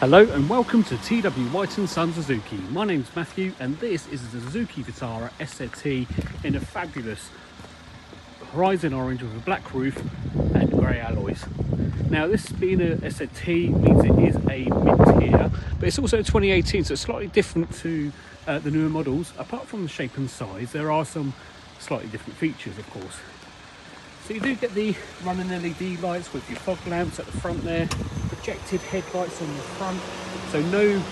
Hello and welcome to TW White & Son Suzuki. My name's Matthew and this is the Suzuki Vitara SZT in a fabulous horizon orange with a black roof and grey alloys. Now this being a SZT means it is a mid-tier, but it's also 2018, so it's slightly different to the newer models. Apart from the shape and size, there are some slightly different features of course. So you do get the running LED lights with your fog lamps at the front there, projected headlights on the front, so no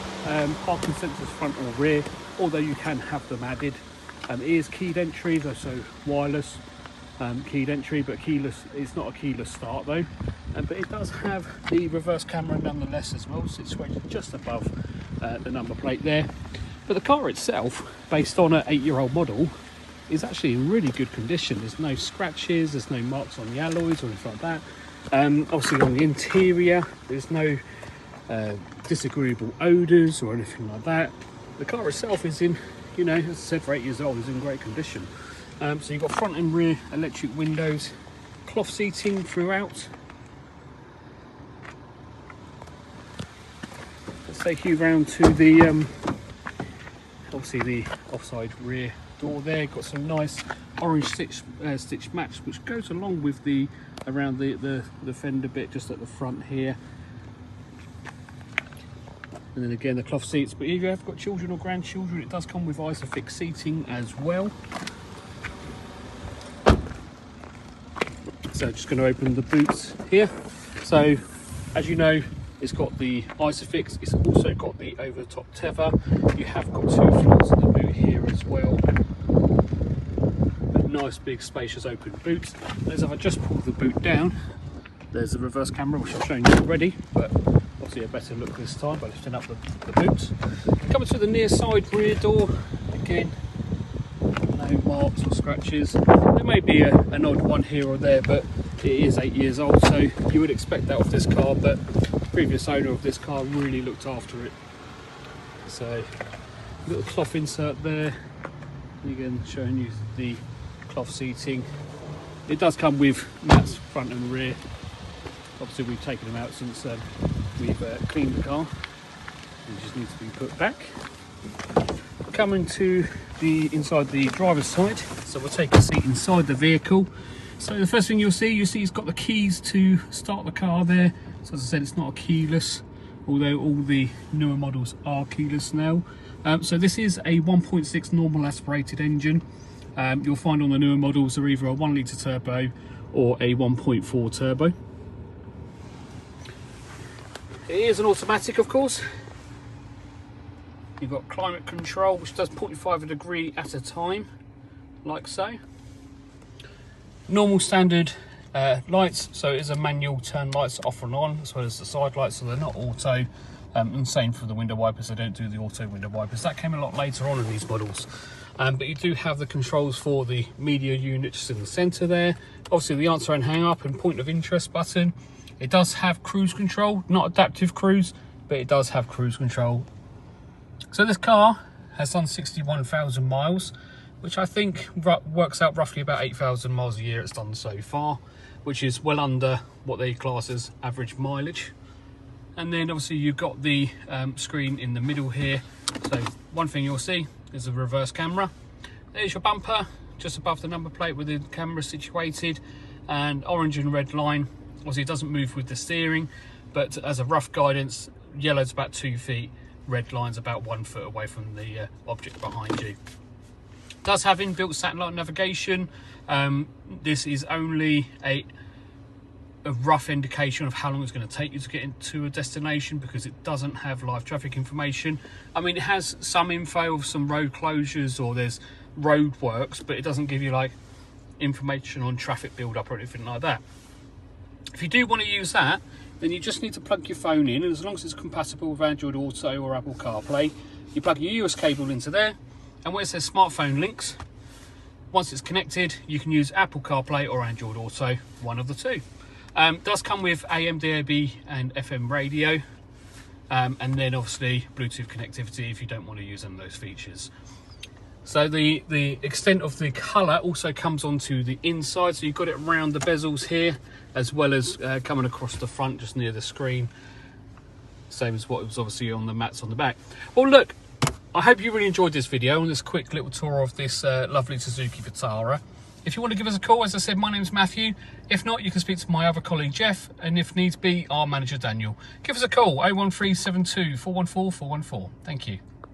parking sensors front or rear, although you can have them added. It is keyed entry, so wireless keyed entry, but keyless. It's not a keyless start though. But it does have the reverse camera nonetheless as well, situated just above the number plate there. But the car itself, based on an 8-year-old model, is actually in really good condition. There's no scratches, there's no marks on the alloys or anything like that. Obviously on the interior, there's no disagreeable odours or anything like that. The car itself is in, you know, as I said, for 8 years old, is in great condition. So you've got front and rear electric windows, cloth seating throughout. Let's take you round to the, obviously the offside rear door there. Got some nice orange stitch match which goes along with the around the fender bit just at the front here, and then again the cloth seats. But if you have got children or grandchildren, it does come with isofix seating as well. So just going to open the boots here. So as you know, it's got the isofix, it's also got the over top tether. You have got 2 floors in the boot here as well. Nice big spacious open boot. As if I just pull the boot down, there's the reverse camera which I've shown you already, but obviously a better look this time by lifting up the boot. Coming to the near side rear door, again no marks or scratches. There may be an odd one here or there, but it is 8 years old, so you would expect that of this car, but the previous owner of this car really looked after it. So little cloth insert there, again showing you the cloth seating. It does come with mats front and rear. Obviously we've taken them out since we've cleaned the car. They just need to be put back. Coming to the inside the driver's side, so we'll take a seat inside the vehicle. So the first thing you'll see it's got the keys to start the car there. So as I said, it's not a keyless, although all the newer models are keyless now. So this is a 1.6 normal aspirated engine. You'll find on the newer models are either a 1 litre turbo or a 1.4 turbo. It is an automatic, of course. You've got climate control, which does 0.5 degree at a time, like so. Normal standard lights, so it is a manual turn lights off and on, as well as the side lights, so they're not auto. And same for the window wipers, they don't do the auto window wipers. That came a lot later on in these models. But you do have the controls for the media unit just in the centre there. Obviously the answer and hang up and point of interest button. It does have cruise control, not adaptive cruise, but it does have cruise control. So this car has done 61,000 miles, which I think works out roughly about 8,000 miles a year it's done so far, which is well under what they class as average mileage. And then obviously you've got the screen in the middle here. So one thing you'll see is a reverse camera. There's your bumper just above the number plate where the camera is situated, and orange and red line. Obviously it doesn't move with the steering, but as a rough guidance, yellow's about 2 feet, red line's about 1 foot away from the object behind you. It does have inbuilt satellite navigation. This is only a rough indication of how long it's going to take you to get into a destination, because it doesn't have live traffic information. I mean, it has some info of some road closures or there's road works, but it doesn't give you like information on traffic build up or anything like that. If you do want to use that, then you just need to plug your phone in, and as long as it's compatible with Android Auto or Apple CarPlay, you plug your US cable into there, and where it says smartphone links, once it's connected, you can use Apple CarPlay or Android Auto, one of the two. Does come with AM, DAB and FM radio, and then obviously Bluetooth connectivity if you don't want to use any of those features. So the extent of the colour also comes onto the inside, so you've got it around the bezels here, as well as coming across the front just near the screen. same as what was obviously on the mats on the back. Well, look, I hope you really enjoyed this video and this quick little tour of this lovely Suzuki Vitara. If you want to give us a call, as I said, my name's Matthew. If not, you can speak to my other colleague Jeff, and if needs be, our manager Daniel. Give us a call, 01372 414 414. Thank you.